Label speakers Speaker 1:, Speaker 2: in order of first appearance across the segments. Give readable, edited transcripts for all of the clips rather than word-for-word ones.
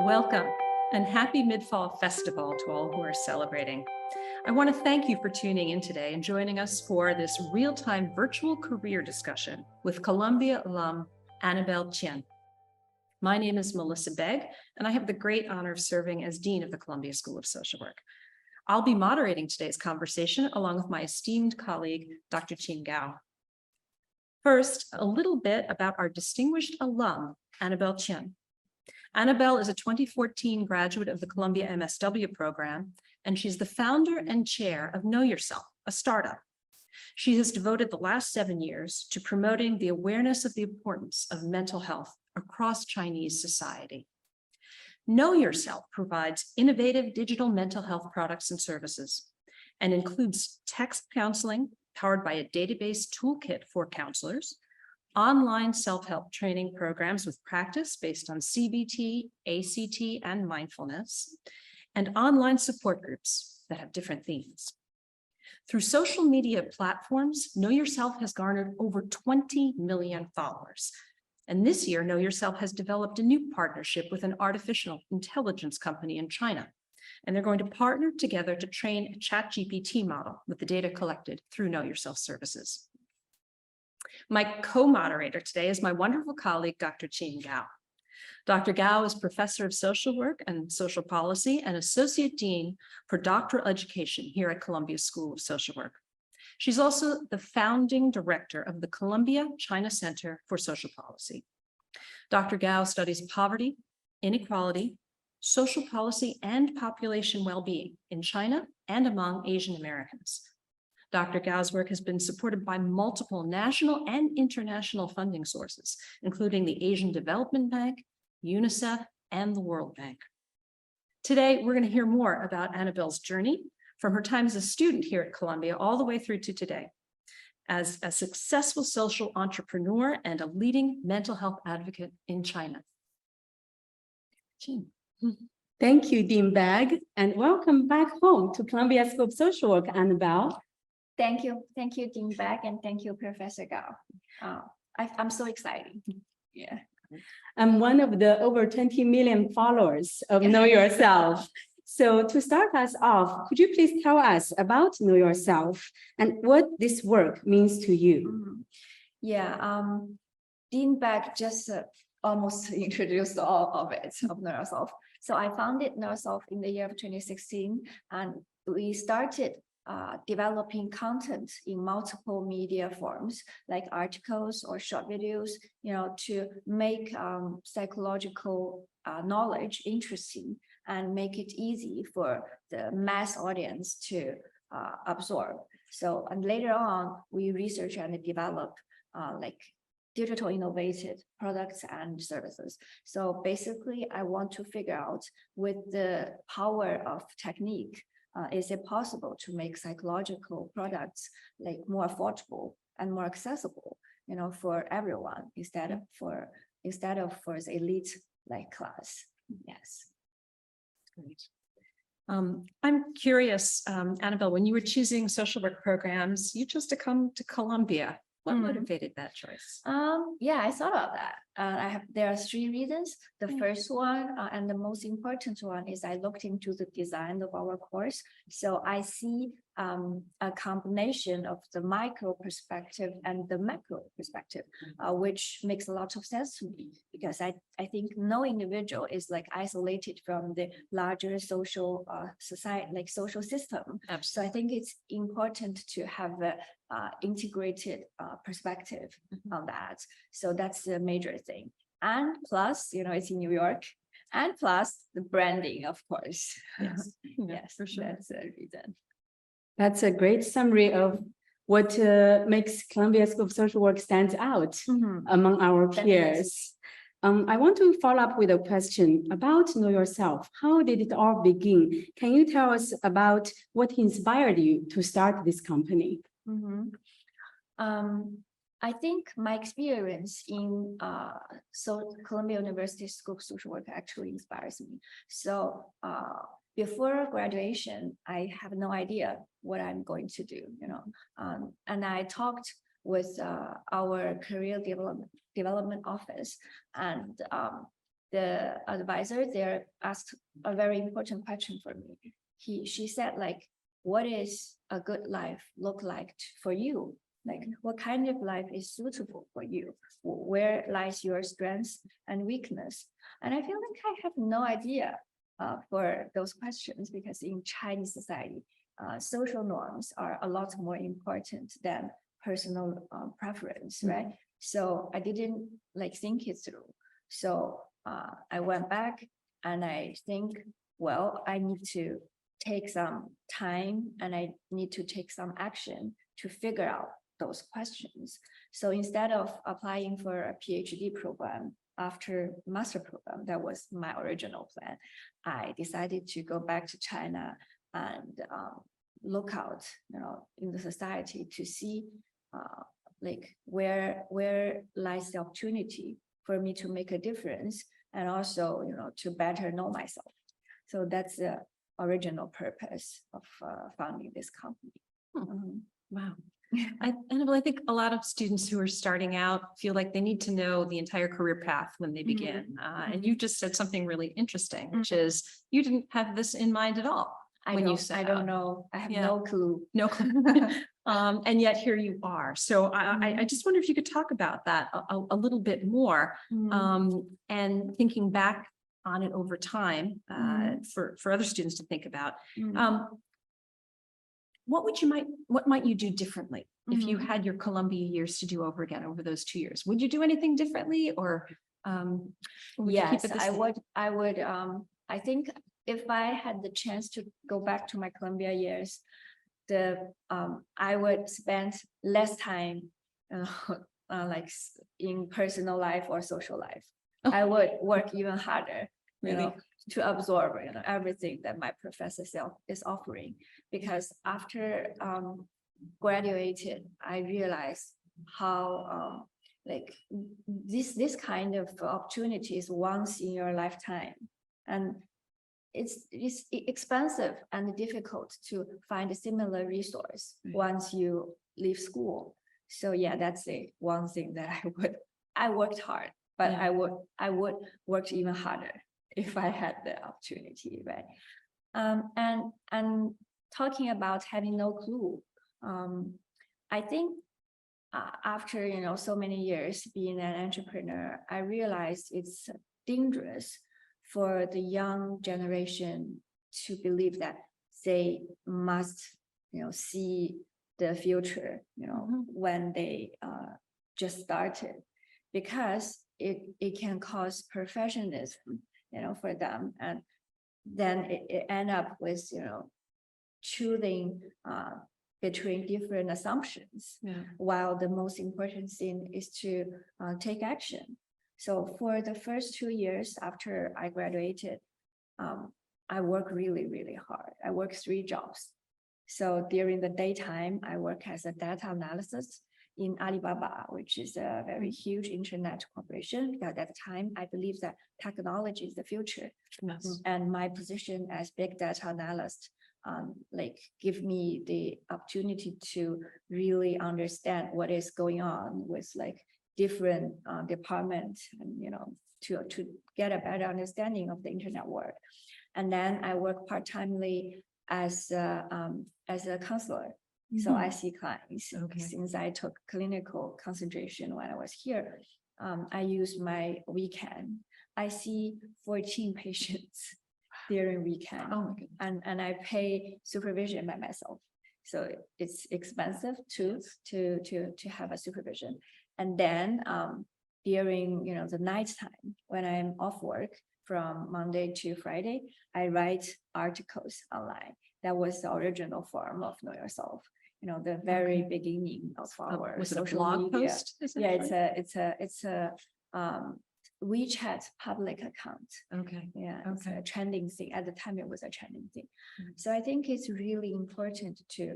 Speaker 1: Welcome and happy Mid-Fall Festival to all who are celebrating. I want to thank you for tuning in today and joining us for this real-time virtual career discussion with Columbia alum Annabelle Qian. My name is Melissa Begg, and I have the great honor of serving as Dean of the Columbia School of Social Work. I'll be moderating today's conversation along with my esteemed colleague, Dr. Qin Gao. First, a little bit about our distinguished alum, Annabelle Qian. Annabelle is a 2014 graduate of the Columbia MSW program, and she's the founder and chair of KnowYourself, a startup. She has devoted the last 7 years to promoting the awareness of the importance of mental health across Chinese society. KnowYourself provides innovative digital mental health products and services and includes text counseling powered by a database toolkit for counselors, online self-help training programs with practice based on CBT, ACT, and mindfulness, and online support groups that have different themes. Through social media platforms, KnowYourself has garnered over 20 million followers. And this year, KnowYourself has developed a new partnership with an artificial intelligence company in China. And they're going to partner together to train a ChatGPT model with the data collected through KnowYourself services. My co-moderator today is my wonderful colleague, Dr. Qin Gao. Dr. Gao is professor of social work and social policy and associate dean for doctoral education here at Columbia School of Social Work. She's also the founding director of the Columbia China Center for Social Policy. Dr. Gao studies poverty, inequality, social policy, and population well-being in China and among Asian Americans. Dr. Gao's work has been supported by multiple national and international funding sources, including the Asian Development Bank, UNICEF, and the World Bank. Today, we're going to hear more about Annabelle's journey from her time as a student here at Columbia all the way through to today, as a successful social entrepreneur and a leading mental health advocate in China.
Speaker 2: Thank you, Dean Begg, and welcome back home to Columbia School of Social Work, Annabelle.
Speaker 3: Thank you, Dean Begg, and thank you, Professor Gao. I'm so excited. Yeah.
Speaker 2: I'm one of the over 20 million followers of KnowYourself. So to start us off, could you please tell us about KnowYourself and what this work means to you?
Speaker 3: Yeah, Dean Begg just almost introduced all of it, of KnowYourself. So I founded KnowYourself in the year of 2016, and we started developing content in multiple media forms like articles or short videos, to make psychological knowledge interesting and make it easy for the mass audience to absorb. So, and later on, we research and develop like digital innovative products and services. So basically, I want to figure out with the power of technique, is it possible to make psychological products like more affordable and more accessible, for everyone instead of for the elite like class? Yes.
Speaker 1: Great. I'm curious, Annabelle, when you were choosing social work programs, you chose to come to Columbia. What motivated that choice?
Speaker 3: Yeah, I thought about that. There are 3 reasons. The first one and the most important one is I looked into the design of our course. So I see a combination of the micro perspective and the macro perspective, which makes a lot of sense to me, because I think no individual is like isolated from the larger social society, like social system.
Speaker 1: Absolutely.
Speaker 3: So I think it's important to have a integrated perspective on that. So that's the major thing. And plus, it's in New York, and plus the branding, of course.
Speaker 1: Yes,
Speaker 3: Yes,
Speaker 1: for sure.
Speaker 3: That's the reason.
Speaker 2: That's a great summary of what makes Columbia School of Social Work stand out among our peers. I want to follow up with a question about KnowYourself. How did it all begin? Can you tell us about what inspired you to start this company?
Speaker 3: I think my experience in Columbia University School of Social Work actually inspires me. So before graduation, I have no idea what I'm going to do, and I talked with our career development office, and the advisor there asked a very important question for me. She said, like, what is a good life look like for you? Like, what kind of life is suitable for you? Where lies your strengths and weakness? And I feel like I have no idea for those questions, because in Chinese society, social norms are a lot more important than personal preference, right? So I didn't like think it through. So I went back and I think, well, I need to take some time and I need to take some action to figure out those questions. So instead of applying for a PhD program after master program, that was my original plan, I decided to go back to China and look out, in the society to see like where lies the opportunity for me to make a difference, and also, to better know myself. So that's the original purpose of founding this company.
Speaker 1: Wow. Annabelle, I think a lot of students who are starting out feel like they need to know the entire career path when they begin. And you just said something really interesting, which is you didn't have this in mind at all.
Speaker 3: I don't know. I have no clue.
Speaker 1: No clue. And yet here you are. So I just wonder if you could talk about that a little bit more, and thinking back on it over time for other students to think about. What might you do differently if you had your Columbia years to do over again over those 2 years? Would you do anything differently, or would you keep
Speaker 3: Yes,
Speaker 1: it the
Speaker 3: I
Speaker 1: same?
Speaker 3: would. I think if I had the chance to go back to my Columbia years, I would spend less time like in personal life or social life. I would work even harder,
Speaker 1: Really?
Speaker 3: to absorb everything that my professor is offering. Because after graduated, I realized how like this kind of opportunity is once in your lifetime, and it's expensive and difficult to find a similar resource once you leave school. So yeah, that's the one thing that I worked hard, but I would work even harder if I had the opportunity, right? And talking about having no clue, I think after so many years being an entrepreneur, I realized it's dangerous for the young generation to believe that they must see the future when they just started, because it can cause perfectionism for them, and then it end up with choosing between different assumptions, while the most important thing is to take action. So for the first 2 years after I graduated, I worked really, really hard. I worked 3 jobs. So during the daytime, I work as a data analyst in Alibaba, which is a very huge internet corporation. Because at that time, I believe that technology is the future.
Speaker 1: Yes.
Speaker 3: And my position as big data analyst like give me the opportunity to really understand what is going on with like different departments, and to get a better understanding of the internet world. And then I work part-timely as a counselor. So I see clients. Since I took clinical concentration when I was here, I use my weekend. I see 14 patients during weekend.
Speaker 1: Oh my goodness.
Speaker 3: And I pay supervision by myself. So it's expensive to have a supervision. And then during the nighttime, when I'm off work from Monday to Friday, I write articles online. That was the original form of KnowYourself. The very beginning of our
Speaker 1: Was it a
Speaker 3: social
Speaker 1: blog
Speaker 3: media.
Speaker 1: post?
Speaker 3: Yeah, it's a WeChat public account.
Speaker 1: Okay.
Speaker 3: Yeah, it's a trending thing. At the time, it was a trending thing. So I think it's really important to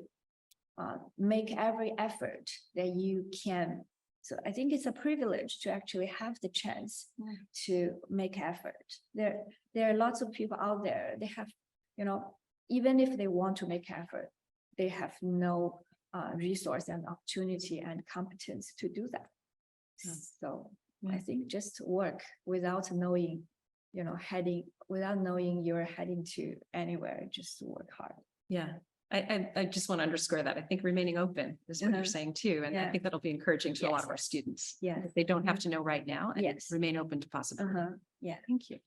Speaker 3: make every effort that you can. So I think it's a privilege to actually have the chance to make effort. There are lots of people out there. They have, even if they want to make effort, they have no resource and opportunity and competence to do that. So I think just work without knowing without knowing you're heading to anywhere, just work hard.
Speaker 1: Yeah. I just want to underscore that. I think remaining open is what you're saying too. And I think that'll be encouraging to a lot of our students.
Speaker 3: Yeah.
Speaker 1: They don't have to know right now and remain open to possibility.
Speaker 3: Yeah.
Speaker 1: Thank you.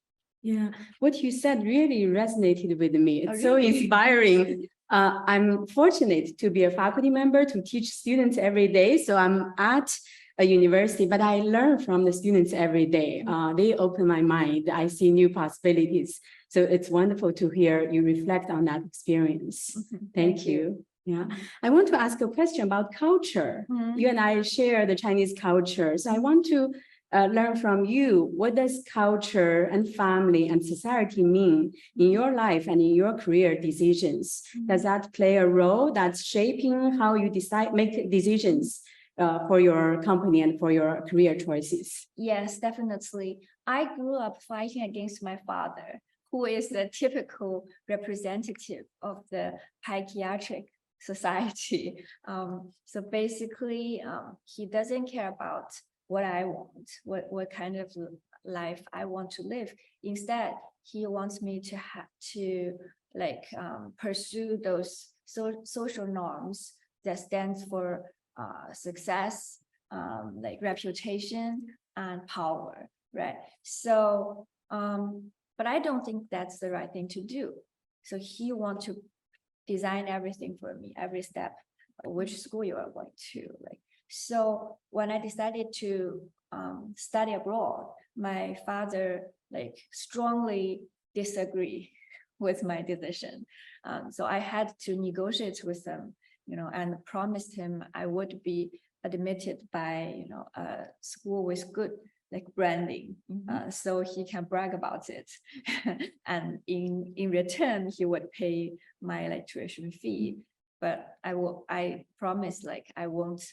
Speaker 2: Yeah, what you said really resonated with me. It's so inspiring. I'm fortunate to be a faculty member to teach students every day. So I'm at a university, but I learn from the students every day. They open my mind. I see new possibilities. So it's wonderful to hear you reflect on that experience. Thank you. Yeah, I want to ask a question about culture. You and I share the Chinese culture. So I want to learn from you, what does culture and family and society mean in your life and in your career decisions? Does that play a role that's shaping how you make decisions for your company and for your career choices?
Speaker 3: Yes, definitely. I grew up fighting against my father, who is the typical representative of the psychiatric society. So basically, he doesn't care about what I want, what kind of life I want to live. Instead, he wants me to pursue those social norms that stands for success, like reputation and power, right? So, but I don't think that's the right thing to do. So he wants to design everything for me, every step, which school you are going to, like. So when I decided to study abroad, my father strongly disagreed with my decision. So I had to negotiate with him, and promised him I would be admitted by, a school with good branding, so he can brag about it. And in return, he would pay my tuition fee. But I promised I won't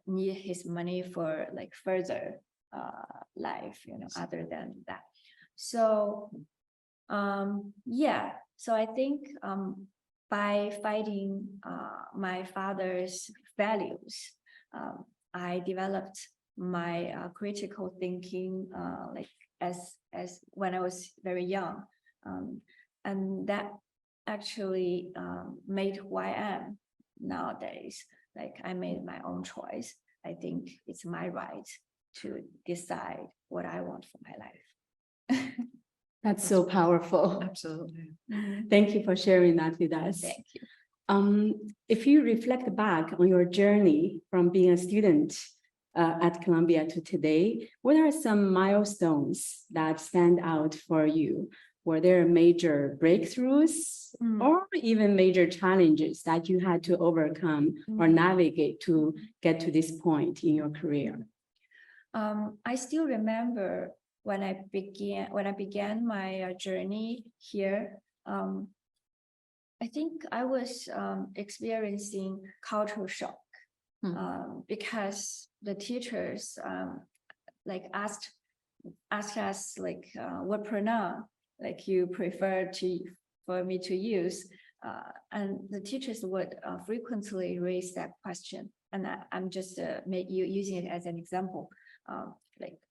Speaker 3: need his money for further life, other than that. So yeah, so I think by fighting my father's values, I developed my critical thinking as when I was very young, and that actually made who I am nowadays. I made my own choice. I think it's my right to decide what I want for my life.
Speaker 2: That's so powerful.
Speaker 1: Absolutely.
Speaker 2: Thank you for sharing that with us.
Speaker 3: Thank you.
Speaker 2: If you reflect back on your journey from being a student at Columbia to today, what are some milestones that stand out for you? Were there major breakthroughs or even major challenges that you had to overcome or navigate to get to this point in your career?
Speaker 3: I still remember when I began my journey here. I think I was experiencing cultural shock because the teachers asked us what pronoun you prefer for me to use, and the teachers would frequently raise that question, and I'm just using it as an example,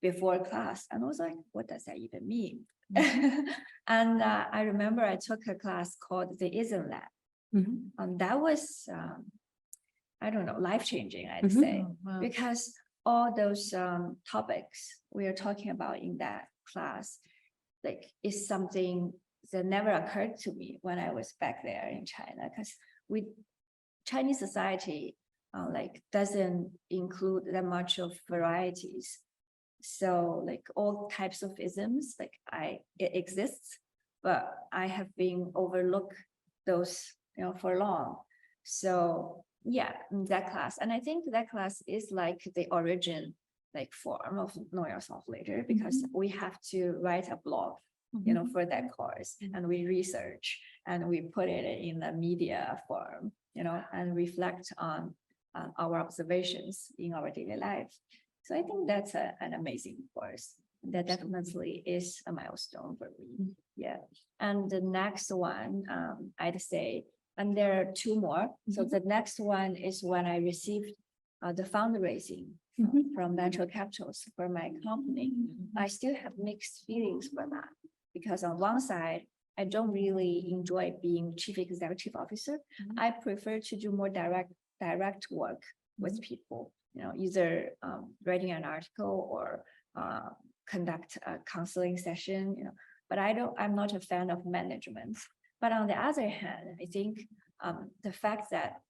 Speaker 3: before class, and I was like, what does that even mean? And I remember I took a class called the Ism Lab, and that was I don't know, life-changing, I'd say. Wow. Because all those topics we are talking about in that class is something that never occurred to me when I was back there in China, because Chinese society doesn't include that much of varieties. So all types of isms, it exists, but I have been overlooked those, for long. So yeah, in that class. And I think that class is the origin form of KnowYourself later, because we have to write a blog, for that course, and we research and we put it in the media form, and reflect on our observations in our daily life. So I think that's an amazing course. That definitely is a milestone for me. Yeah. And the next one, I'd say, and there are two more. So the next one is when I received the fundraising from venture capitals for my company. I still have mixed feelings for that because on one side, I don't really enjoy being chief executive officer. I prefer to do more direct work with people, either writing an article or conduct a counseling session, but I'm not a fan of management. But on the other hand, I think the fact that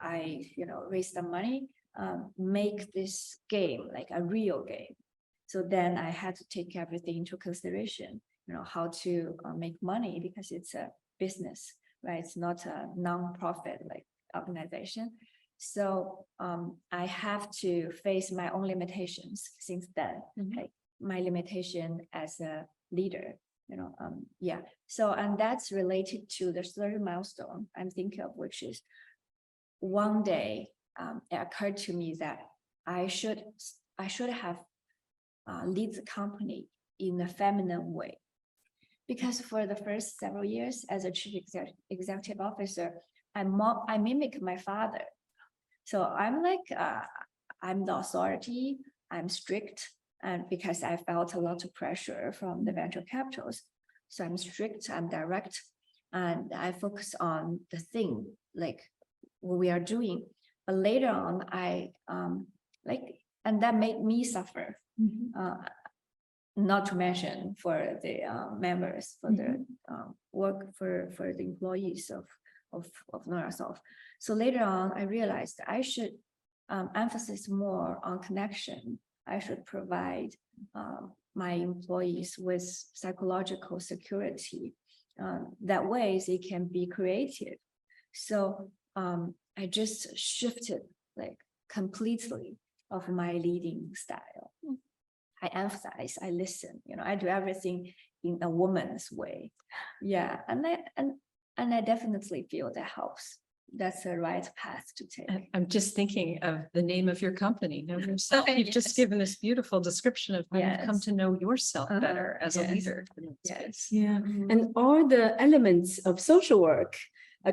Speaker 3: I, raise the money, make this game like a real game. So then I had to take everything into consideration, how to make money because it's a business, right? It's not a non-profit like organization. So I have to face my own limitations since then, like my limitation as a leader, yeah. So, and that's related to the third milestone I'm thinking of, which is one day it occurred to me that I should have lead the company in a feminine way. Because for the first several years as a chief executive officer, I mimic my father. So I'm like, I'm the authority, I'm strict, and because I felt a lot of pressure from the venture capitals. So I'm strict, I'm direct, and I focus on the thing, like what we are doing. But later on, and that made me suffer. Not to mention for the members, for the work for the employees of KnowYourself. So later on, I realized I should emphasize more on connection. I should provide my employees with psychological security. That way they can be creative. So I just shifted like completely of my leading style. I emphasize, I listen, I do everything in a woman's way. Yeah, and I definitely feel that helps. That's the right path to take.
Speaker 1: I'm just thinking of the name of your company, Know Yourself. You've just given this beautiful description of how you've come to know yourself better as a leader.
Speaker 3: Yes.
Speaker 2: Yeah, and all the elements of social work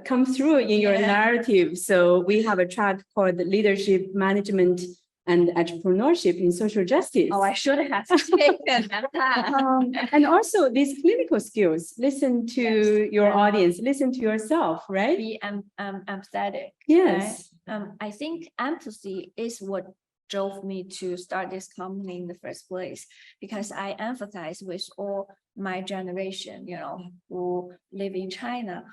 Speaker 2: come through in your narrative. So we have a track called Leadership, Management, and Entrepreneurship in Social Justice.
Speaker 3: Oh, I should have taken that.
Speaker 2: And also these clinical skills, listen to your audience, listen to yourself, right?
Speaker 3: Be empathetic.
Speaker 2: Yes.
Speaker 3: Right? I think empathy is what drove me to start this company in the first place, because I empathize with all my generation, who live in China.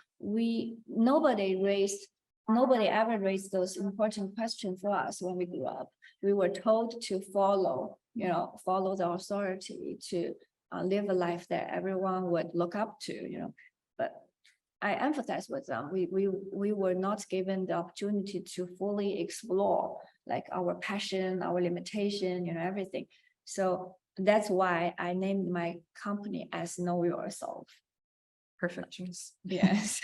Speaker 3: Nobody ever raised those important questions for us when we grew up. We were told to follow the authority, to live a life that everyone would look up to, but I empathize with them. We were not given the opportunity to fully explore like our passion, our limitation, everything. So that's why I named my company as Know Yourself.
Speaker 1: Perfect choice.
Speaker 3: Yes.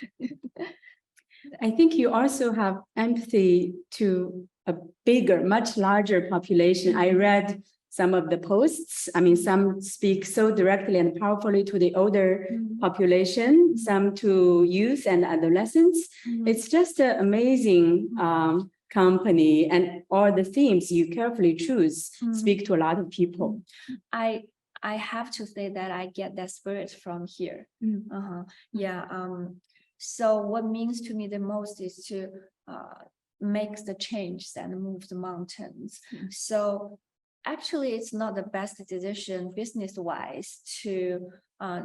Speaker 2: I think you also have empathy to a bigger, much larger population. I read some of the posts. I mean, some speak so directly and powerfully to the older population, some to youth and adolescents. It's just an amazing company, and all the themes you carefully choose speak to a lot of people.
Speaker 3: I have to say that I get that spirit from here. Yeah. So what means to me the most is to make the change and move the mountains. So actually, it's not the best decision business-wise to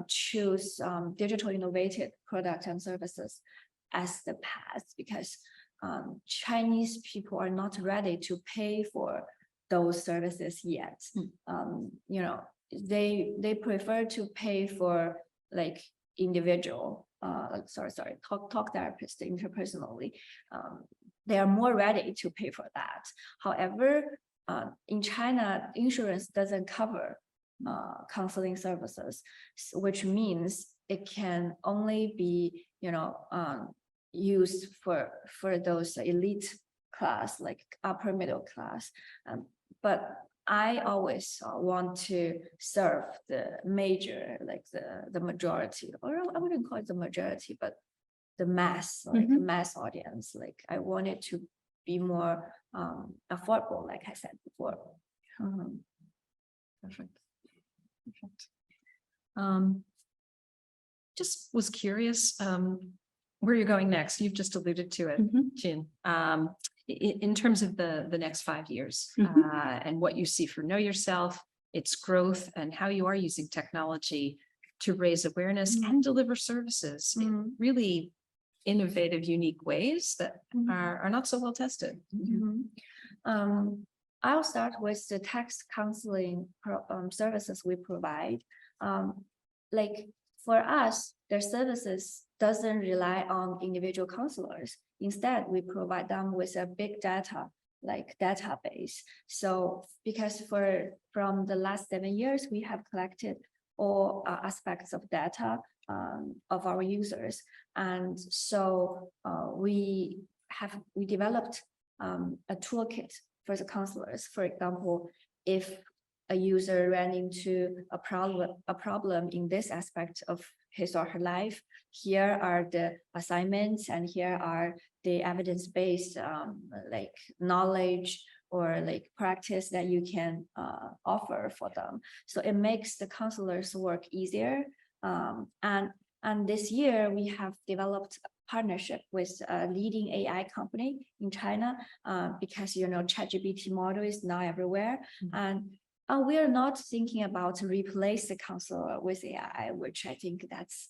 Speaker 3: choose digital innovative products and services as the path, because Chinese people are not ready to pay for those services yet. They prefer to pay for like individual talk therapist interpersonally. They are more ready to pay for that. However, in China, insurance doesn't cover counseling services, which means it can only be used for those elite class, like upper middle class. But I always want to serve the major, like the majority, or I wouldn't call it the majority, but the mass, like the mass audience. Like I wanted to be more affordable, like I said before.
Speaker 1: Perfect. Perfect. Just was curious where you're going next. You've just alluded to it, Qin. In terms of the next 5 years and what you see for Know Yourself, its growth, and how you are using technology to raise awareness and deliver services in really innovative, unique ways that are not so well tested.
Speaker 3: I'll start with the tax counseling services we provide. Like for us, their services doesn't rely on individual counselors. Instead, we provide them with a big data, like database. So because from the last 7 years, we have collected all aspects of data of our users. And so we developed a toolkit for the counselors. For example, if a user ran into a problem in this aspect of his or her life, here are the assignments and here are the evidence-based like knowledge or like practice that you can offer for them. So it makes the counselors' work easier. And this year we have developed a partnership with a leading AI company in China because ChatGPT model is now everywhere. And we are not thinking about to replace the counselor with AI, which I think that's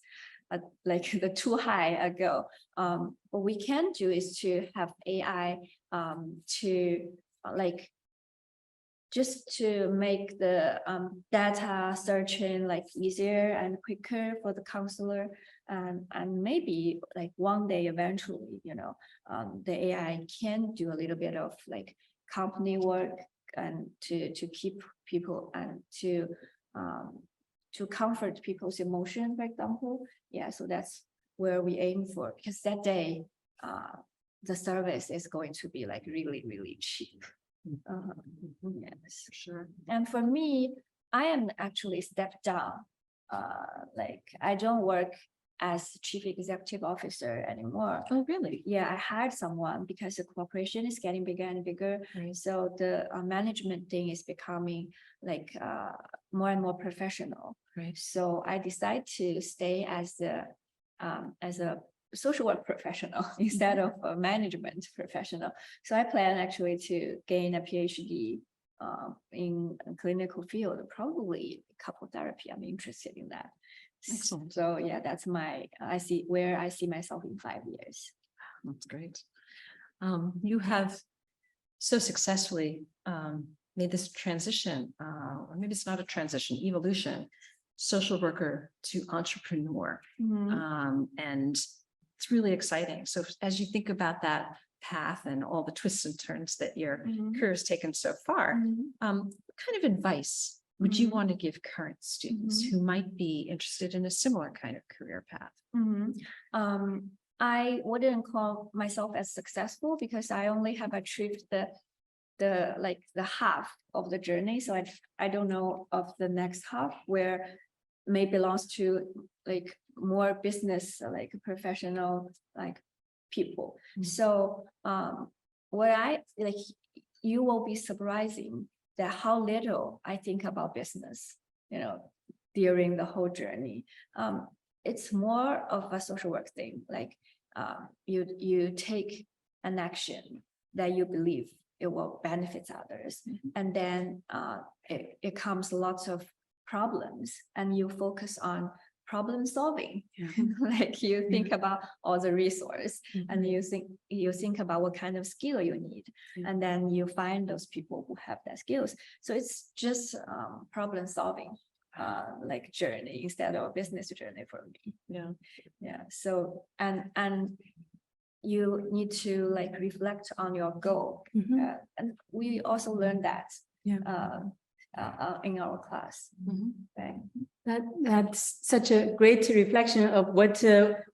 Speaker 3: like the too high a goal. What we can do is to have AI to like just to make the data searching like easier and quicker for the counselor, and maybe like one day eventually, the AI can do a little bit of like company work and to keep people and to comfort people's emotion, for example. Yeah, so that's where we aim for, because that day the service is going to be like really, really cheap. Yes, sure. And for me, I am actually stepped down. Like I don't work as chief executive officer anymore.
Speaker 1: Oh, really?
Speaker 3: Yeah, I hired someone because the corporation is getting bigger and bigger.
Speaker 1: Right.
Speaker 3: So the management thing is becoming like more and more professional.
Speaker 1: Right.
Speaker 3: So I decided to stay as a social work professional instead of a management professional. So I plan actually to gain a PhD in a clinical field, probably couple therapy. I'm interested in that.
Speaker 1: Excellent.
Speaker 3: So yeah, that's I see myself in 5 years.
Speaker 1: That's great. You have so successfully made this transition, or maybe it's not a transition, evolution, social worker to entrepreneur. And it's really exciting. So as you think about that path and all the twists and turns that your career has taken so far, what kind of advice would you want to give current students who might be interested in a similar kind of career path?
Speaker 3: I wouldn't call myself as successful because I only have achieved the half of the journey. So I don't know of the next half, where may belongs to like more business like professional like people. So what I like, you will be surprising that how little I think about business, during the whole journey. It's more of a social work thing. Like you take an action that you believe it will benefit others, and then it comes lots of problems, and you focus on problem solving. Like you think about all the resource, and you think about what kind of skill you need, and then you find those people who have that skills. So it's just problem solving like journey instead of a business journey for me. Yeah. So and you need to like reflect on your goal, and we also learned that in our class. Right.
Speaker 2: That's such a great reflection of what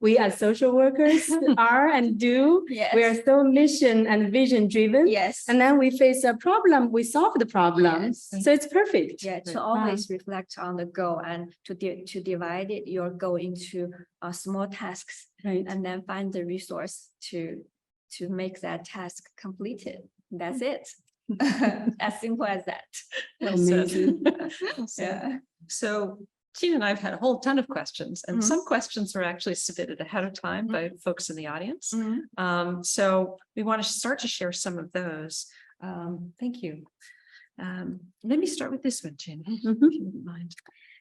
Speaker 2: we as social workers are and do.
Speaker 3: Yes.
Speaker 2: We are so mission and vision driven.
Speaker 3: Yes.
Speaker 2: And then we face a problem, we solve the problem.
Speaker 3: Yes.
Speaker 2: So it's perfect.
Speaker 3: Yeah, to always reflect on the goal and to divide your goal into small tasks,
Speaker 2: Right.
Speaker 3: and then find the resource to to make that task completed. That's it. As simple as that.
Speaker 2: Amazing.
Speaker 3: Yeah.
Speaker 1: So Qian and I have had a whole ton of questions, and
Speaker 3: Mhm.
Speaker 1: some questions were actually submitted ahead of time by folks in the audience. So we want to start to share some of those. Thank you. Let me start with this one, Qian, if you wouldn't mind.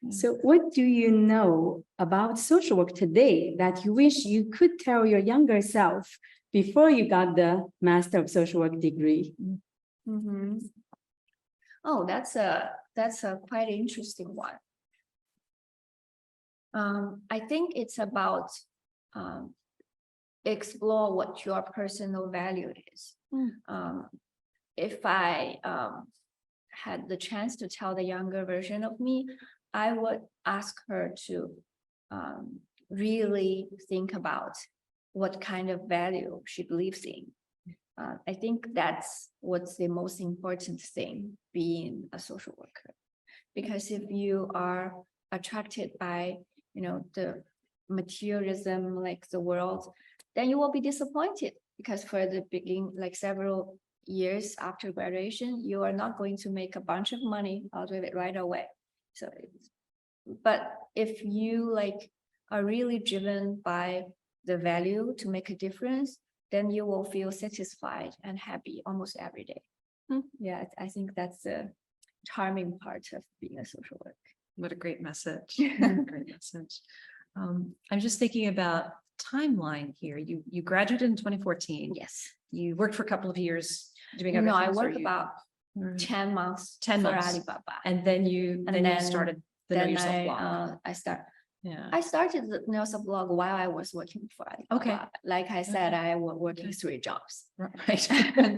Speaker 2: So what do you know about social work today that you wish you could tell your younger self before you got the Master of Social Work degree?
Speaker 3: Oh, that's a quite interesting one. I think it's about explore what your personal value is. If I had the chance to tell the younger version of me, I would ask her to really think about what kind of value she believes in. I think that's what's the most important thing being a social worker. Because if you are attracted by, the materialism, like the world, then you will be disappointed, because for the beginning, like several years after graduation, you are not going to make a bunch of money out of it right away. So, but if you are really driven by the value to make a difference, then you will feel satisfied and happy almost every day. Yeah, I think that's the charming part of being a social worker.
Speaker 1: What a great message. Great message. I'm just thinking about timeline here. You graduated in 2014.
Speaker 3: Yes.
Speaker 1: You worked for a couple of years doing
Speaker 3: No, I
Speaker 1: other things, or
Speaker 3: worked about 10 months
Speaker 1: 10
Speaker 3: for
Speaker 1: months.
Speaker 3: Alibaba.
Speaker 1: And then you started the Know Yourself blog.
Speaker 3: I started the KnowYourself blog while I was working for Alibaba.
Speaker 1: Okay.
Speaker 3: Like I said, I was working 3 jobs.
Speaker 1: Right.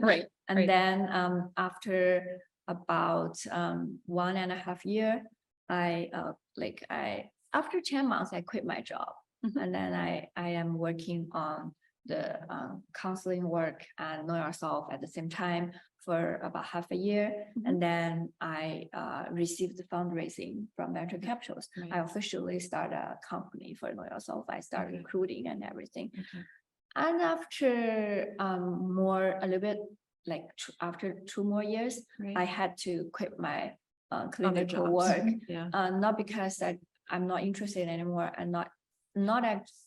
Speaker 1: Right.
Speaker 3: And then after about 1.5 years, after 10 months, I quit my job. And then I am working on the counseling work and Know Yourself at the same time for about half a year. And then I received the fundraising from venture capitals. I officially started a company for Know Yourself. I started recruiting and everything. And after after 2 more years, I had to quit my clinical work. Not because I'm not interested anymore, and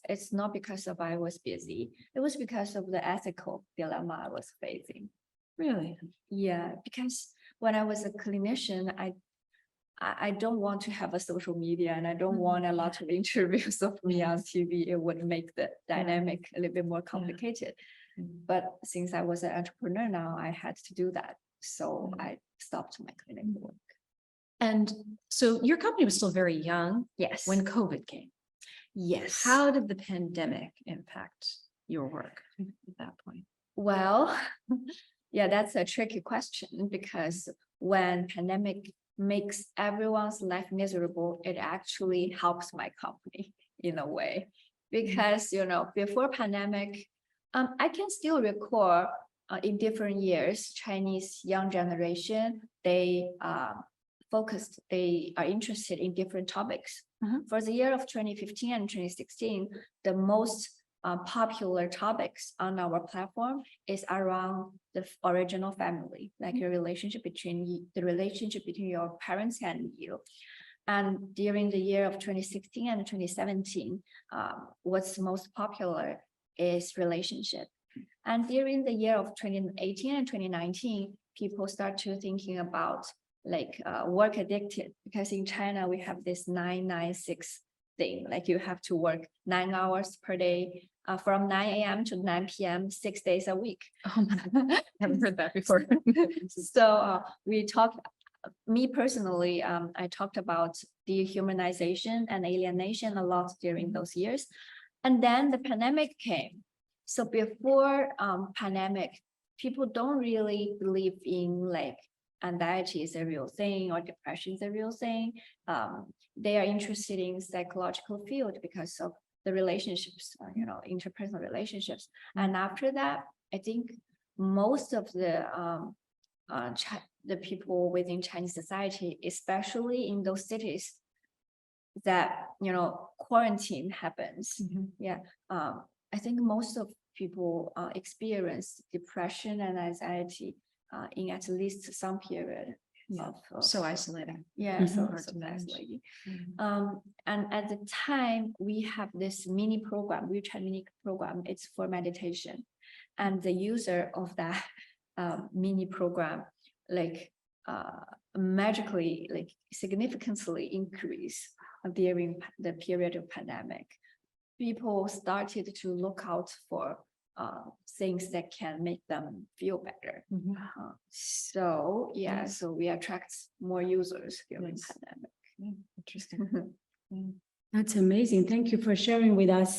Speaker 3: it's not because of I was busy. It was because of the ethical dilemma I was facing.
Speaker 1: Really?
Speaker 3: Yeah, because when I was a clinician, I don't want to have a social media, and I don't want a lot of interviews of me on TV. It would make the dynamic a little bit more complicated. But since I was an entrepreneur now, I had to do that. So I stopped my clinical work.
Speaker 1: And so your company was still very young.
Speaker 3: Yes.
Speaker 1: When COVID came.
Speaker 3: Yes.
Speaker 1: How did the pandemic impact your work at that point?
Speaker 3: Well, yeah, that's a tricky question, because when pandemic makes everyone's life miserable, it actually helps my company in a way. Because, before pandemic, I can still record in different years, Chinese young generation, they are interested in different topics. For the year of 2015 and 2016, the most popular topics on our platform is around the original family, like the relationship between your parents and you. And during the year of 2016 and 2017, what's most popular is relationship. And during the year of 2018 and 2019, people start to thinking about work addicted, because in China we have this 996 thing, like you have to work 9 hours per day, from 9 a.m. to 9 p.m. 6 days a week.
Speaker 1: Oh, I haven't heard that before.
Speaker 3: So me personally, I talked about dehumanization and alienation a lot during those years. And then the pandemic came. So before pandemic, people don't really believe in anxiety is a real thing or depression is a real thing. They are interested in psychological field because of the relationships, interpersonal relationships. And after that, I think most of the people within Chinese society, especially in those cities that quarantine happens. I think most of people experience depression and anxiety in at least some period.
Speaker 1: So isolating.
Speaker 3: Yeah,
Speaker 2: Mhm.
Speaker 3: so isolating. And at the time, we have this mini program, WeChat mini program. It's for meditation, and the user of that mini program, like magically, like significantly increase during the period of pandemic. People started to look out for things that can make them feel better. So yeah,
Speaker 1: Yes.
Speaker 3: so we attract more users during
Speaker 1: Yes.
Speaker 3: pandemic.
Speaker 1: Interesting.
Speaker 2: That's amazing. Thank you for sharing with us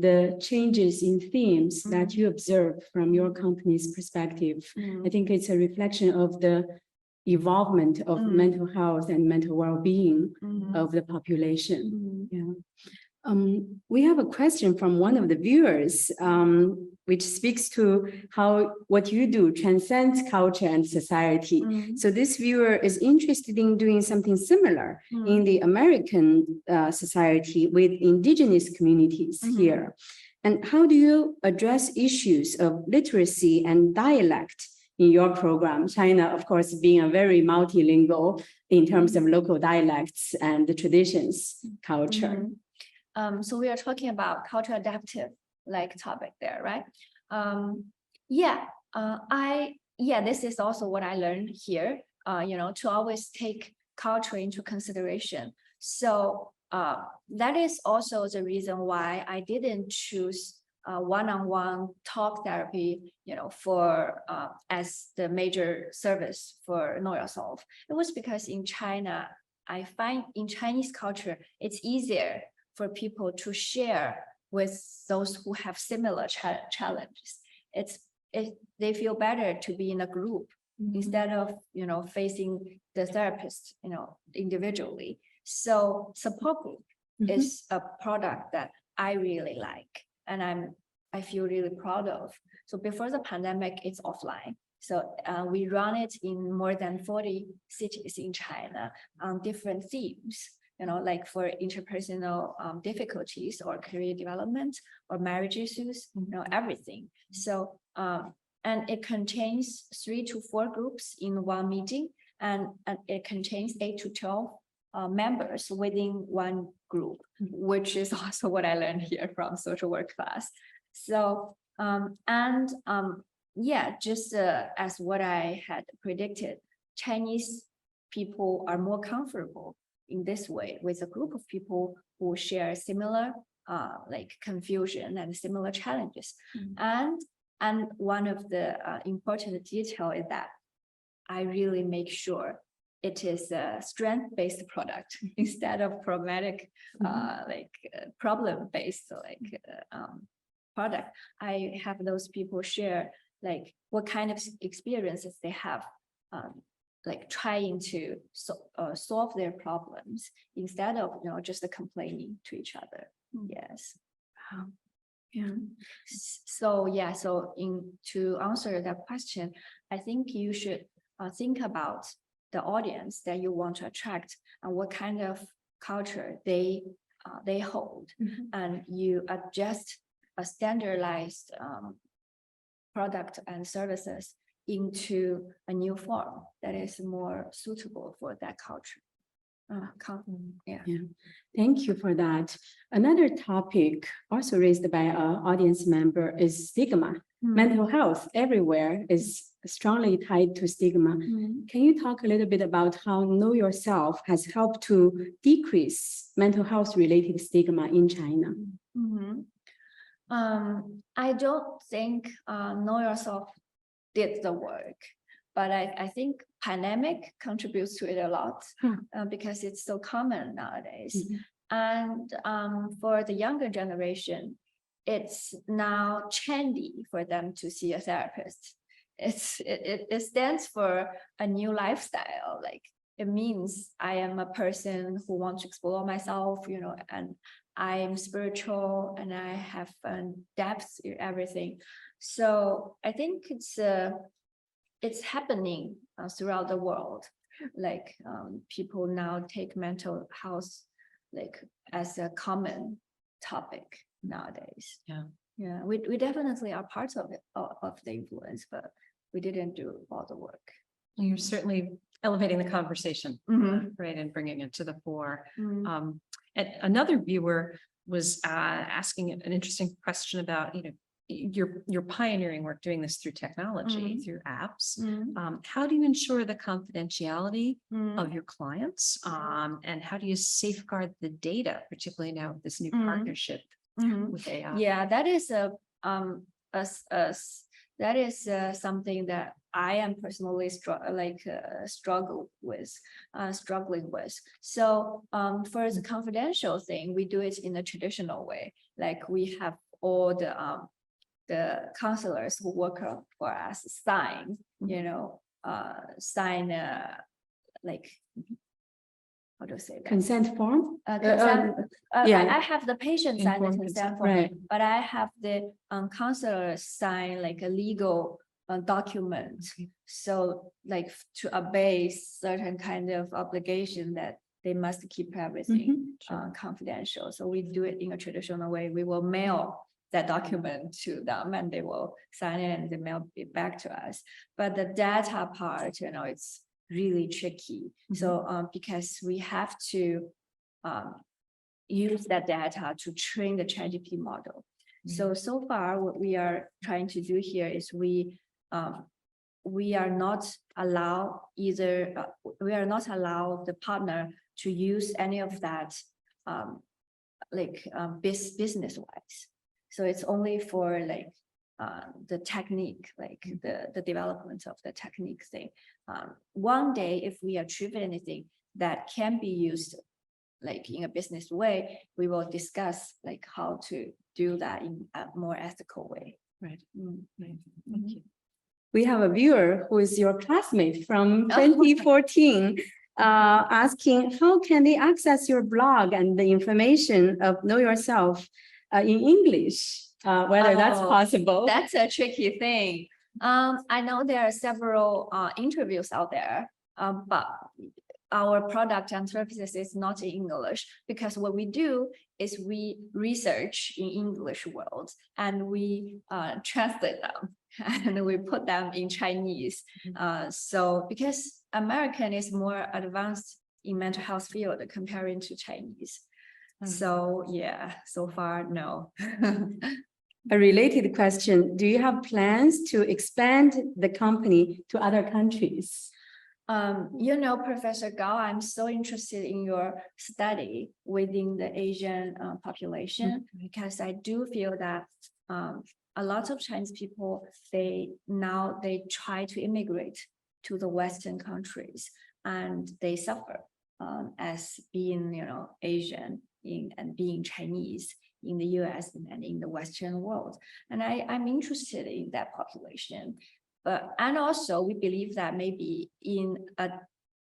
Speaker 2: the changes in themes that you observe from your company's perspective. I think it's a reflection of the evolvement of mental health and mental well-being of the population. Yeah. We have a question from one of the viewers, which speaks to how what you do transcends culture and society. So this viewer is interested in doing something similar in the American society with indigenous communities here. And how do you address issues of literacy and dialect in your program? China, of course, being a very multilingual in terms of local dialects and the traditions, culture.
Speaker 3: So we are talking about cultural adaptive like topic there, right? This is also what I learned here, to always take culture into consideration. So that is also the reason why I didn't choose one-on-one talk therapy, for as the major service for KnowYourself. It was because in China, I find in Chinese culture, it's easier for people to share with those who have similar challenges. They feel better to be in a group instead of facing the therapist individually. So support group is a product that I really like and I feel really proud of. So before the pandemic, it's offline. So we run it in more than 40 cities in China on different themes. Like for interpersonal difficulties or career development or marriage issues, everything. So, and it contains 3 to 4 groups in one meeting, and it contains 8 to 12 members within one group, which is also what I learned here from social work class. So, just as what I had predicted, Chinese people are more comfortable in this way with a group of people who share similar like confusion and similar challenges. And one of the important detail is that I really make sure it is a strength-based product instead of problematic problem-based product. I have those people share like what kind of experiences they have like trying to solve their problems instead of just complaining to each other. Yes.
Speaker 2: Yeah.
Speaker 3: So to answer that question, I think you should think about the audience that you want to attract and what kind of culture they hold, and you adjust a standardized product and services into a new form that is more suitable for that culture.
Speaker 2: Thank you for that. Another topic also raised by an audience member is stigma. Mental health everywhere is strongly tied to stigma. Can you talk a little bit about how KnowYourself has helped to decrease mental health related stigma in China?
Speaker 3: I don't think KnowYourself did the work, but I think pandemic contributes to it a lot because it's so common nowadays. And for the younger generation, it's now trendy for them to see a therapist. It stands for a new lifestyle. Like it means I am a person who wants to explore myself, and I'm spiritual and I have depth in everything. So I think it's happening throughout the world. Like people now take mental health like as a common topic nowadays. Yeah, we definitely are part of it, of the influence, but we didn't do all the work.
Speaker 1: You're certainly elevating the conversation, right, and bringing it to the fore. And another viewer was asking an interesting question about, your pioneering work doing this through technology, through apps. How do you ensure the confidentiality of your clients? And how do you safeguard the data, particularly now with this new partnership with AI?
Speaker 3: Yeah, that is something that I am personally struggling with. So for the confidential thing, we do it in a traditional way. Like we have all the counselors who work for us sign, like, how to say that?
Speaker 2: Consent form?
Speaker 3: Yeah. I have the patient sign the
Speaker 2: Informed
Speaker 3: consent form,
Speaker 2: right.
Speaker 3: but I have the counselor sign like a legal document. So like to obey certain kind of obligation that they must keep everything confidential. So we do it in a traditional way. We will mail that document to them and they will sign it and they mail it back to us. But the data part, it's really tricky. So because we have to use that data to train the ChatGPT model. So far what we are trying to do here is we are not allowed the partner to use any of that business wise. So it's only for like the technique, like the development of the technique thing. One day, if we achieve anything that can be used like in a business way, we will discuss like how to do that in a more ethical way.
Speaker 1: Right. Right. Thank you.
Speaker 2: We have a viewer who is your classmate from 2014 asking, how can they access your blog and the information of Know Yourself in English, whether that's possible?
Speaker 3: That's a tricky thing. I know there are several interviews out there, but our product and services is not in English, because what we do is we research in English words and we translate them and we put them in Chinese. So because American is more advanced in mental health field comparing to Chinese. So yeah, so far, no.
Speaker 2: A related question, do you have plans to expand the company to other countries?
Speaker 3: Professor Gao, I'm so interested in your study within the Asian population, because I do feel that a lot of Chinese people, they try to immigrate to the Western countries and they suffer as being, Asian and being Chinese in the US and in the Western world. And I'm interested in that population. And also we believe that maybe in a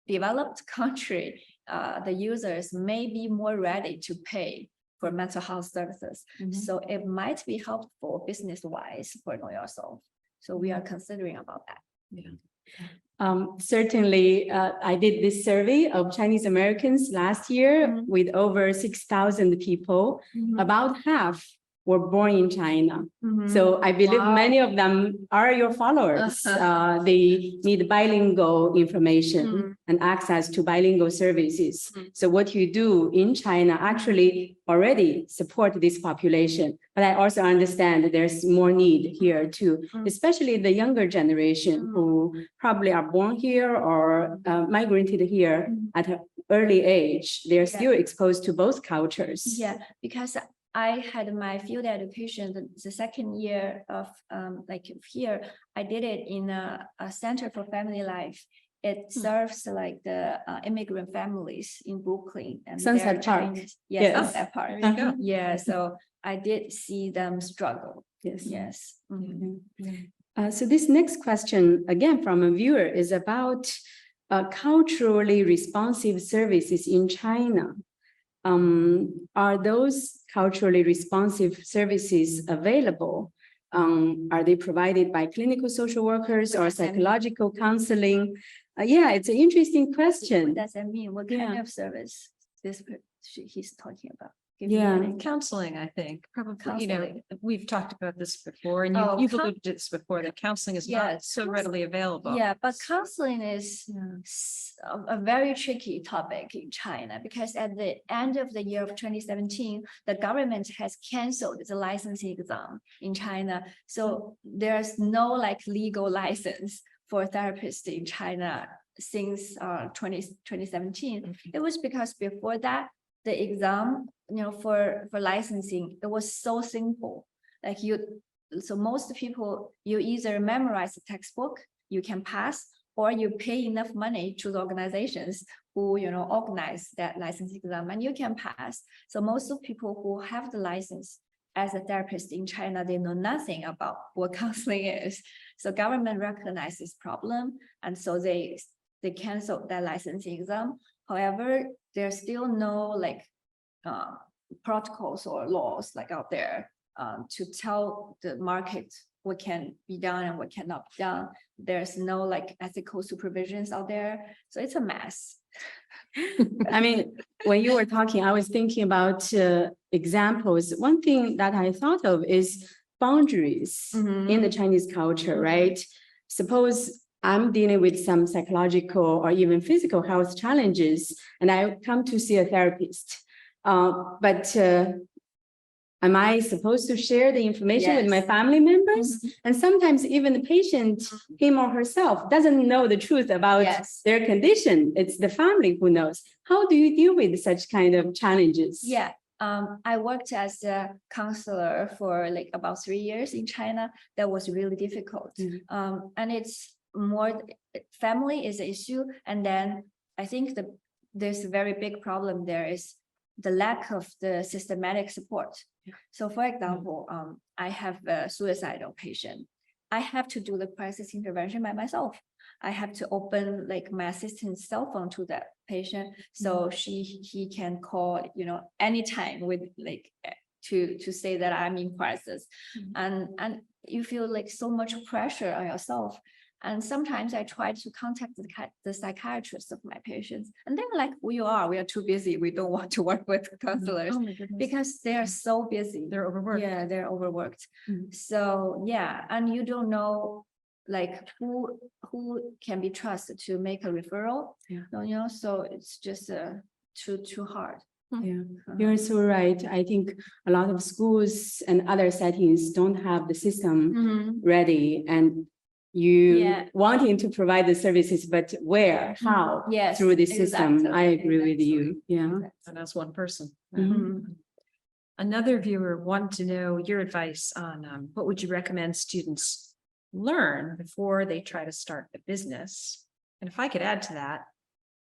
Speaker 3: developed country, the users may be more ready to pay for mental health services. So it might be helpful business-wise for Know Yourself. So we are considering about that.
Speaker 1: Yeah.
Speaker 2: Certainly, I did this survey of Chinese Americans last year with over 6,000 people. About half were born in China. So I believe many of them are your followers. They need bilingual information and access to bilingual services. So what you do in China actually already support this population. But I also understand that there's more need here too, especially the younger generation who probably are born here or migrated here at an early age. They're still exposed to both cultures.
Speaker 3: Yeah, because I had my field education the second year of here. I did it in a Center for Family Life. It serves like the immigrant families in Brooklyn and
Speaker 2: Sunset Park.
Speaker 3: Yes, Sunset Park. Yeah, so I did see them struggle. Yes.
Speaker 2: So this next question, again from a viewer, is about culturally responsive services in China. Are those culturally responsive services available? Are they provided by clinical social workers or psychological counseling? Yeah, it's an interesting question.
Speaker 3: What does that mean? What kind of service he's talking about? give me
Speaker 2: Yeah.
Speaker 3: any
Speaker 1: Counseling, I think, probably,
Speaker 3: Counseling.
Speaker 1: we've talked about this before, and
Speaker 3: Oh,
Speaker 1: you've alluded to this before, that counseling is not so readily available.
Speaker 3: Yeah, but counseling is
Speaker 1: Yeah.
Speaker 3: a very tricky topic in China, because at the end of the year of 2017, the government has canceled the licensing exam in China. So there's no like legal license for therapists in China since 2017. It was because before that, the exam, for licensing, it was so simple. Like so most people, you either memorize the textbook, you can pass, or you pay enough money to the organizations who, organize that licensing exam, and you can pass. So most of people who have the license as a therapist in China, they know nothing about what counseling is. So government recognizes this problem, and so they canceled that licensing exam. However, there's still no like protocols or laws like out there to tell the market what can be done and what cannot be done. There's no like ethical supervisions out there. So it's a mess.
Speaker 2: I mean, when you were talking, I was thinking about examples. One thing that I thought of is boundaries in the Chinese culture, right? Suppose I'm dealing with some psychological or even physical health challenges, and I come to see a therapist. But am I supposed to share the information with my family members? And sometimes even the patient, him or herself, doesn't know the truth about their condition. It's the family who knows. How do you deal with such kind of challenges?
Speaker 3: Yeah. I worked as a counselor for like about 3 years in China. That was really difficult. And it's more, family is an issue. And then I think there's a very big problem there is the lack of the systematic support. So for example, I have a suicidal patient. I have to do the crisis intervention by myself. I have to open like my assistant's cell phone to that patient, so he can call, anytime with like to say that I'm in crisis, and you feel like so much pressure on yourself. And sometimes I try to contact the psychiatrist of my patients, and they're like, we are too busy. We don't want to work with counselors because they are so busy.
Speaker 1: They're overworked.
Speaker 3: Yeah, they're overworked. So yeah, and you don't know like who can be trusted to make a referral. So it's just too hard.
Speaker 2: Yeah, you're so right. I think a lot of schools and other settings don't have the system ready, and you wanting to provide the services, but where, how, through the system. I agree with you. Yeah.
Speaker 1: And as one person. Another viewer wanted to know your advice on what would you recommend students learn before they try to start a business? And if I could add to that,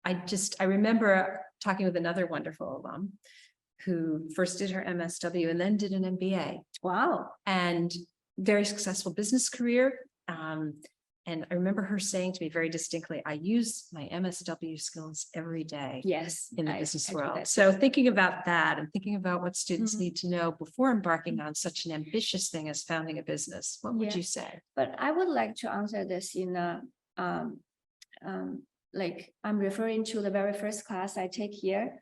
Speaker 1: I remember talking with another wonderful alum who first did her MSW and then did an MBA.
Speaker 3: Wow.
Speaker 1: And very successful business career. And I remember her saying to me very distinctly, I use my MSW skills every day in the business world. So thinking about that and thinking about what students need to know before embarking on such an ambitious thing as founding a business, what would you say?
Speaker 3: But I would like to answer this in a, like I'm referring to the very first class I take here.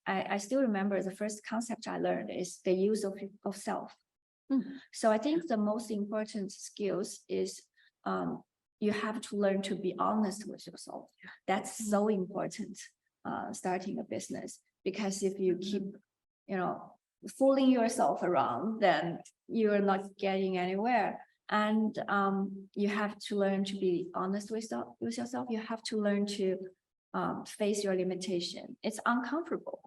Speaker 3: I still remember the first concept I learned is the use of self. So I think the most important skills is you have to learn to be honest with yourself. That's so important starting a business, because if you keep, fooling yourself around, then you're not getting anywhere. And you have to learn to be honest with yourself. You have to learn to face your limitation. It's uncomfortable.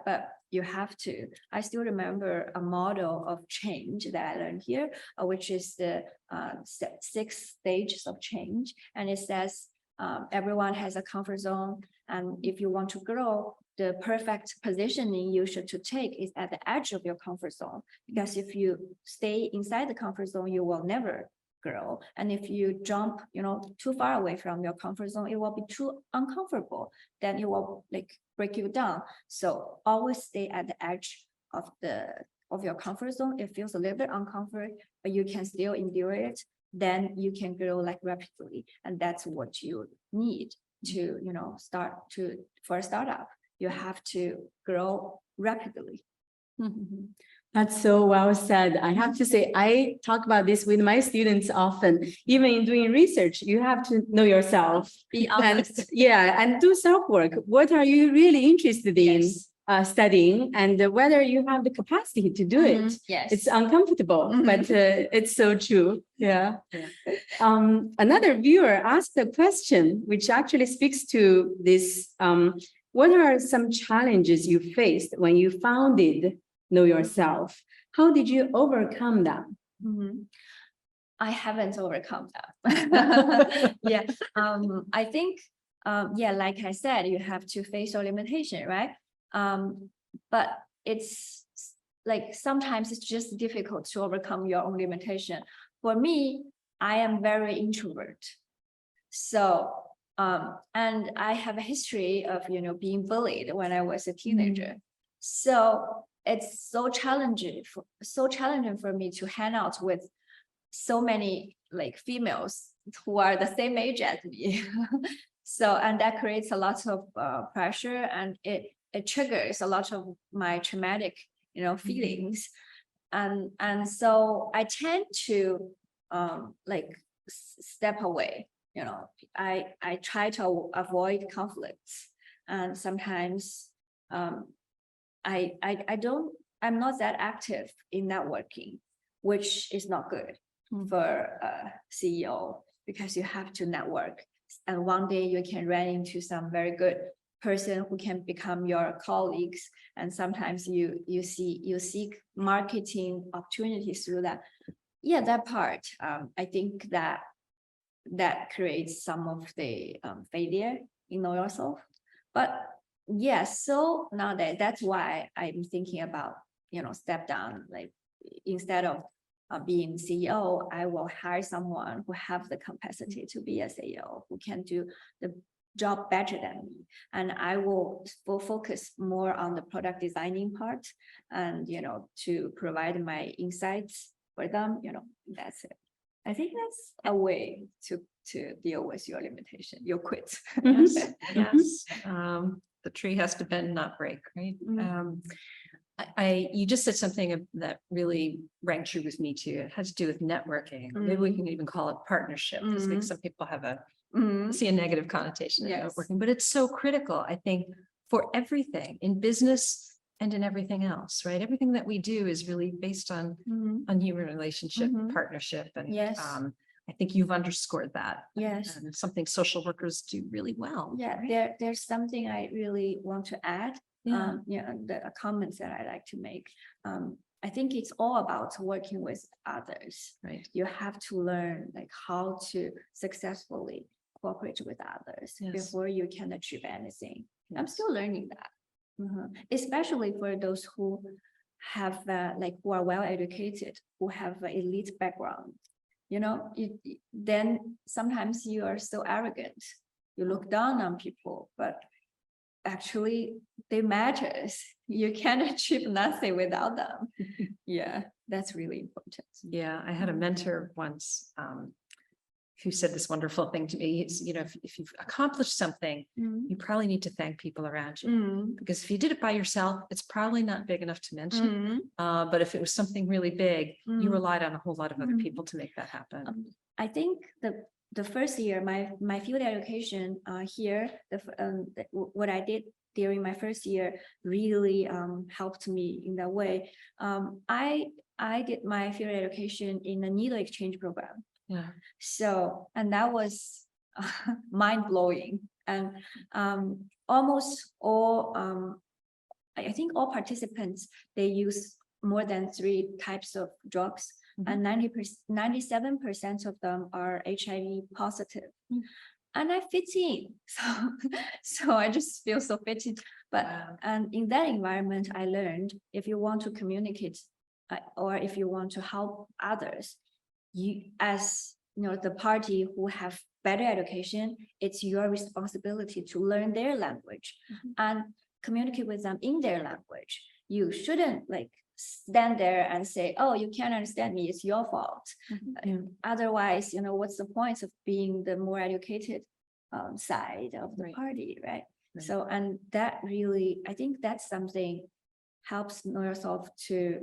Speaker 3: But you have to. I still remember a model of change that I learned here, which is the 6 stages of change. And it says everyone has a comfort zone. And if you want to grow, the perfect positioning you should to take is at the edge of your comfort zone. Because if you stay inside the comfort zone, you will never grow. And if you jump, too far away from your comfort zone, it will be too uncomfortable. Then it will like break you down. So always stay at the edge of your comfort zone. It feels a little bit uncomfortable, but you can still endure it. Then you can grow like rapidly. And that's what you need to, start for a startup. You have to grow rapidly.
Speaker 2: That's so well said. I have to say, I talk about this with my students often. Even in doing research, you have to know yourself.
Speaker 3: Be
Speaker 2: And
Speaker 3: honest.
Speaker 2: yeah, and do self-work. What are you really interested in studying, and whether you have the capacity to do it?
Speaker 3: Yes.
Speaker 2: It's uncomfortable, but it's so true. Yeah. Another viewer asked a question which actually speaks to this. What are some challenges you faced when you founded Know Yourself? How did you overcome them?
Speaker 3: I haven't overcome that. Yeah. I think, yeah, like I said, you have to face your limitation, right? But it's like sometimes it's just difficult to overcome your own limitation. For me, I am very introvert. So, and I have a history of, being bullied when I was a teenager. So it's so challenging for me to hang out with so many like females who are the same age as me. So, and that creates a lot of pressure, and it triggers a lot of my traumatic, feelings. And so I tend to like step away. I try to avoid conflicts, and sometimes I'm not that active in networking, which is not good for a CEO, because you have to network, and one day you can run into some very good person who can become your colleagues, and sometimes you seek marketing opportunities through that. Yeah, that part, I think that creates some of the failure in Know Yourself. But yes, so now that's why I'm thinking about, step down, like instead of being CEO, I will hire someone who have the capacity to be a CEO, who can do the job better than me. And I will focus more on the product designing part, and, to provide my insights for them, that's it. I think that's a way to deal with your limitation. You quit.
Speaker 1: Yes. The tree has to bend, not break, right? You just said something that really rang true with me too. It has to do with networking. Maybe we can even call it partnership, because I think some people have see a negative connotation in networking, but it's so critical, I think, for everything in business and in everything else, right? Everything that we do is really based on human relationship, partnership, and I think you've underscored that.
Speaker 3: Yes.
Speaker 1: And something social workers do really well.
Speaker 3: Yeah,
Speaker 1: right?
Speaker 3: there's something I really want to add. The comments that I like to make. I think it's all about working with others.
Speaker 1: Right.
Speaker 3: You have to learn like how to successfully cooperate with others before you can achieve anything. I'm still learning that. Especially for those who have who are well educated, who have an elite background. Then sometimes you are so arrogant. You look down on people, but actually they matters. You can achieve nothing without them. Yeah, that's really important.
Speaker 1: Yeah, I had a mentor once who said this wonderful thing to me. It's, if you've accomplished something, you probably need to thank people around you, because if you did it by yourself, it's probably not big enough to mention. But if it was something really big, you relied on a whole lot of other people to make that happen.
Speaker 3: I think the first year, my field education here, what I did during my first year really helped me in that way. I did my field education in a needle exchange program.
Speaker 1: Yeah.
Speaker 3: So, and that was mind blowing. And almost all, I think all participants, they use more than 3 types of drugs, and 97% of them are HIV positive. And I fit in, so I just feel so fit in. But and in that environment, I learned if you want to communicate, or if you want to help others, you as the party who have better education, it's your responsibility to learn their language and communicate with them in their language. You shouldn't stand there and say, oh, you can't understand me, it's your fault. Otherwise, what's the point of being the more educated side of the party, right? So, and that really, I think that's something helps KnowYourself to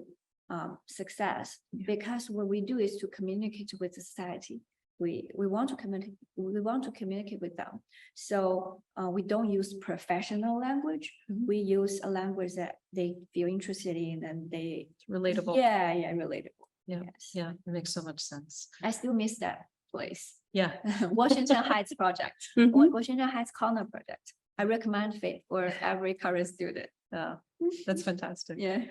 Speaker 3: success, because what we do is to communicate with the society. We want to communicate with them. So we don't use professional language. We use a language that they feel interested in and they
Speaker 1: Relatable.
Speaker 3: Yeah, relatable.
Speaker 1: Yeah.
Speaker 3: Yes.
Speaker 1: Yeah. It makes so much sense.
Speaker 3: I still miss that place.
Speaker 1: Yeah.
Speaker 3: Washington Heights project, Washington Heights Corner project. I recommend it for every current student.
Speaker 1: That's fantastic.
Speaker 3: Yeah.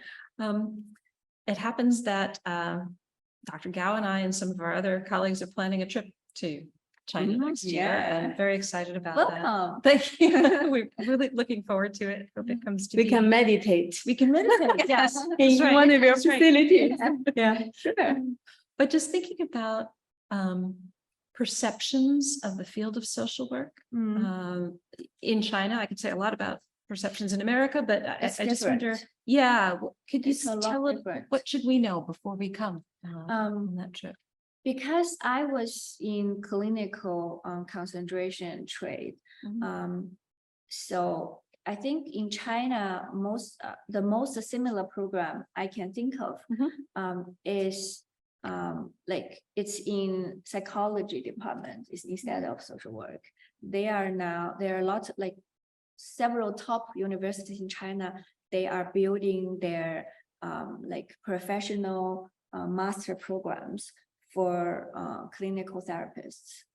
Speaker 1: It happens that Dr. Gao and I and some of our other colleagues are planning a trip to China next year, and very excited about
Speaker 3: Welcome.
Speaker 1: that. Thank you. We're really looking forward to it. Hope it comes to
Speaker 2: We
Speaker 1: be.
Speaker 2: can meditate
Speaker 1: We can meditate. Yes.
Speaker 2: in
Speaker 1: That's right.
Speaker 2: one of your
Speaker 1: That's right.
Speaker 2: facilities.
Speaker 1: Yeah.
Speaker 3: Sure.
Speaker 1: But just thinking about perceptions of the field of social work in China, I could say a lot about perceptions in America, but I just wonder, could you tell us what should we know before we come on that trip?
Speaker 3: Because I was in clinical concentration trade, so I think in China, the most similar program I can think of is like it's in psychology department is instead of social work. There are lots of like several top universities in China. They are building their like professional master programs for clinical therapists.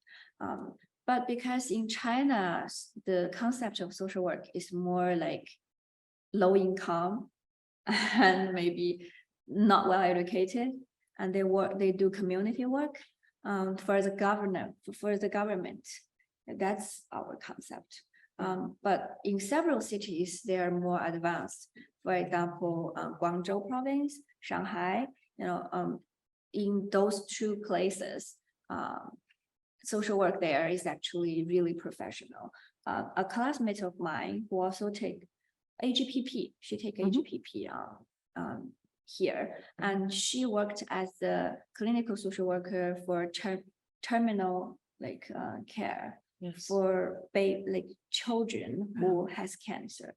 Speaker 3: But because in China, the concept of social work is more like low income and maybe not well educated, and they do community work for the government. That's our concept. But in several cities, they are more advanced. For example, Guangzhou province, Shanghai, in those two places, social work there is actually really professional. A classmate of mine who also take AGPP, she take AGPP here, and she worked as a clinical social worker for terminal care for children who has cancer.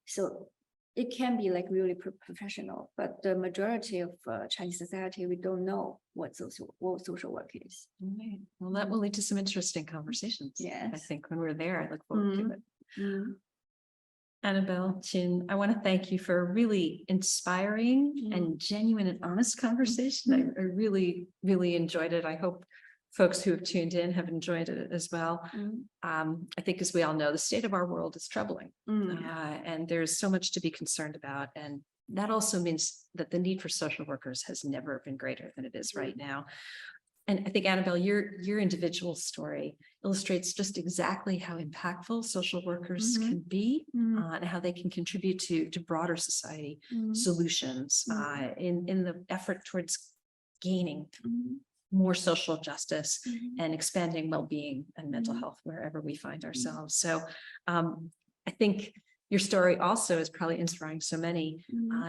Speaker 3: So it can be like really professional, but the majority of Chinese society, we don't know what social work is.
Speaker 1: Right. Well, that will lead to some interesting conversations.
Speaker 3: Yes.
Speaker 1: I think when we're there, I look forward to it.
Speaker 3: Mm.
Speaker 1: Annabelle, Qin, I want to thank you for a really inspiring and genuine and honest conversation. I really, really enjoyed it. I hope folks who have tuned in have enjoyed it as well. I think, as we all know, the state of our world is troubling, and there's so much to be concerned about. And that also means that the need for social workers has never been greater than it is right now. And I think, Annabelle, your individual story illustrates just exactly how impactful social workers can be, and how they can contribute to broader society solutions in the effort towards gaining more social justice and expanding well-being and mental health wherever we find ourselves. So I think your story also is probably inspiring so many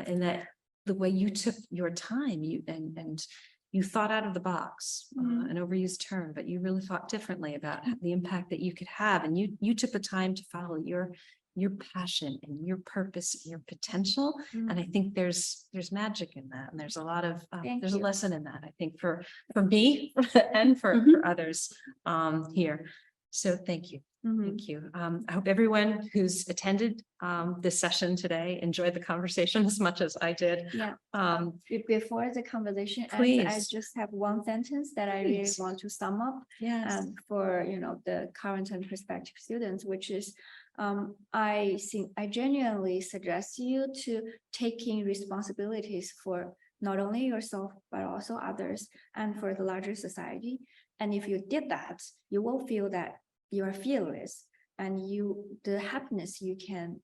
Speaker 1: in that the way you took your time, you thought out of the box, an overused term, but you really thought differently about the impact that you could have. And you took the time to follow your passion and your purpose and your potential. And I think there's magic in that. And there's a lot of, there's a lesson in that, I think, for me and for others here. So thank you. Thank you. I hope everyone who's attended this session today enjoyed the conversation as much as I did.
Speaker 3: Yeah. Before the conversation,
Speaker 1: please.
Speaker 3: I just have one sentence that I really want to sum up.
Speaker 1: Yes.
Speaker 3: For the current and prospective students, which is I genuinely suggest you to taking responsibilities for not only yourself but also others and for the larger society. And if you did that, you will feel that you are fearless, and the happiness you can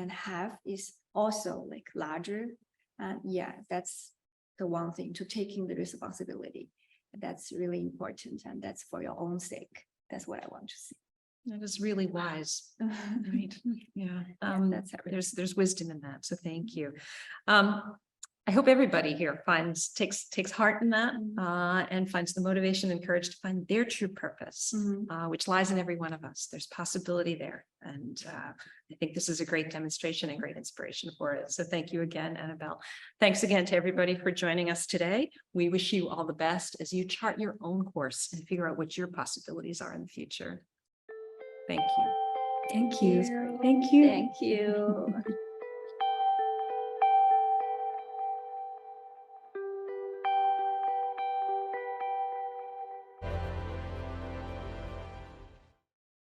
Speaker 3: have is also like larger. And that's the one thing, to taking the responsibility. That's really important, and that's for your own sake. That's what I want to see.
Speaker 1: That is really wise. Right. Yeah.
Speaker 3: That's everything.
Speaker 1: There's wisdom in that. So thank you. I hope everybody here takes heart in that and finds the motivation and courage to find their true purpose, which lies in every one of us. There's possibility there. And I think this is a great demonstration and great inspiration for it. So thank you again, Annabelle. Thanks again to everybody for joining us today. We wish you all the best as you chart your own course and figure out what your possibilities are in the future. Thank you.
Speaker 2: Thank you. Thank you.
Speaker 3: Thank you.